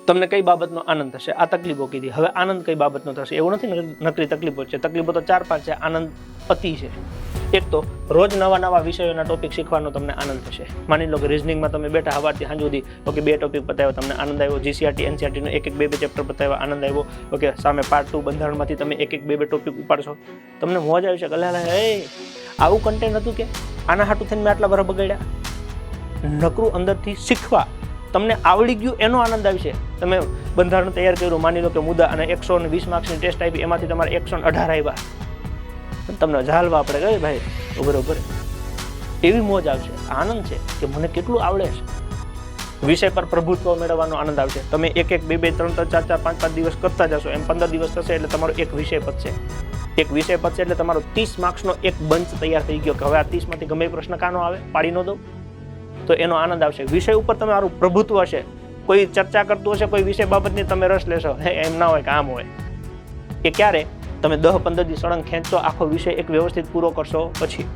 તમને કઈ બાબતનો આનંદ થશે? આ તકલીફો કીધી. હવે આનંદ કઈ બાબતનો થશે? એવું નથી નકરી તકલીફો છે. તકલીફો તો 4-5 છે. આનંદ અતિ છે. એક તો રોજ નવા વિષયોના ટોપિક શીખવાનો તમને આનંદ થશે. માની લો કે રિઝનિંગમાં તમે બેઠા સવારથી સાંજ સુધી ઓકે 2 ટોપિક પતાવ્યો, તમને આનંદ આવ્યો. જીસીઆરટી એનસીઆરટીનો એક 2 ચેપ્ટર પતાવ્યા, આનંદ આવ્યો. ઓકે સામે પાર્ટ 2 બંધારણમાંથી તમે એક 2 ટોપિક ઉપાડશો, તમને મોજ આવી શકે. એ આવું કન્ટેન્ટ હતું કે આના હાટું થઈને મેં આટલા વર્ષ બગાડ્યા. નકરું અંદરથી શીખવા તમને આવડી ગયું એનો આનંદ આવશે. તમે બંધારણ તૈયાર કર્યું, માની લો કે મુદ્દા અને 120 માર્ક્સની ટેસ્ટ આપી, એમાંથી તમારે 118 આવ્યા, તમને ઝાલવા પડે કે ભાઈ બરોબર. એવી મોજ આવશે, આનંદ છે કે મને કેટલું આવડે છે. વિષય પર પ્રભુત્વ મેળવવાનો આનંદ આવશે. તમે 1 2 3 4 5 દિવસ કરતા જશો, એમ 15 દિવસ થશે એટલે તમારો એક વિષય પતશે. એક વિષય પતશે એટલે તમારો 30 માર્ક્સનો એક બંચ તૈયાર થઈ ગયો કે હવે આ 30 માંથી ગમે એ પ્રશ્ન કાનો આવે પાડી ન દઉં, તો એનો આનંદ આવશે. વિષય ઉપર તમારું પ્રભુત્વ હશે. કોઈ ચર્ચા કરતું હશે કોઈ વિષય બાબતની, તમે રસ લેશો. એમ ના હોય કે આમ હોય. એ ક્યારે? તમે 10-15 દી સળંગ ખેંચશો, આખો વિષય એક વ્યવસ્થિત પૂરો કરશો પછી.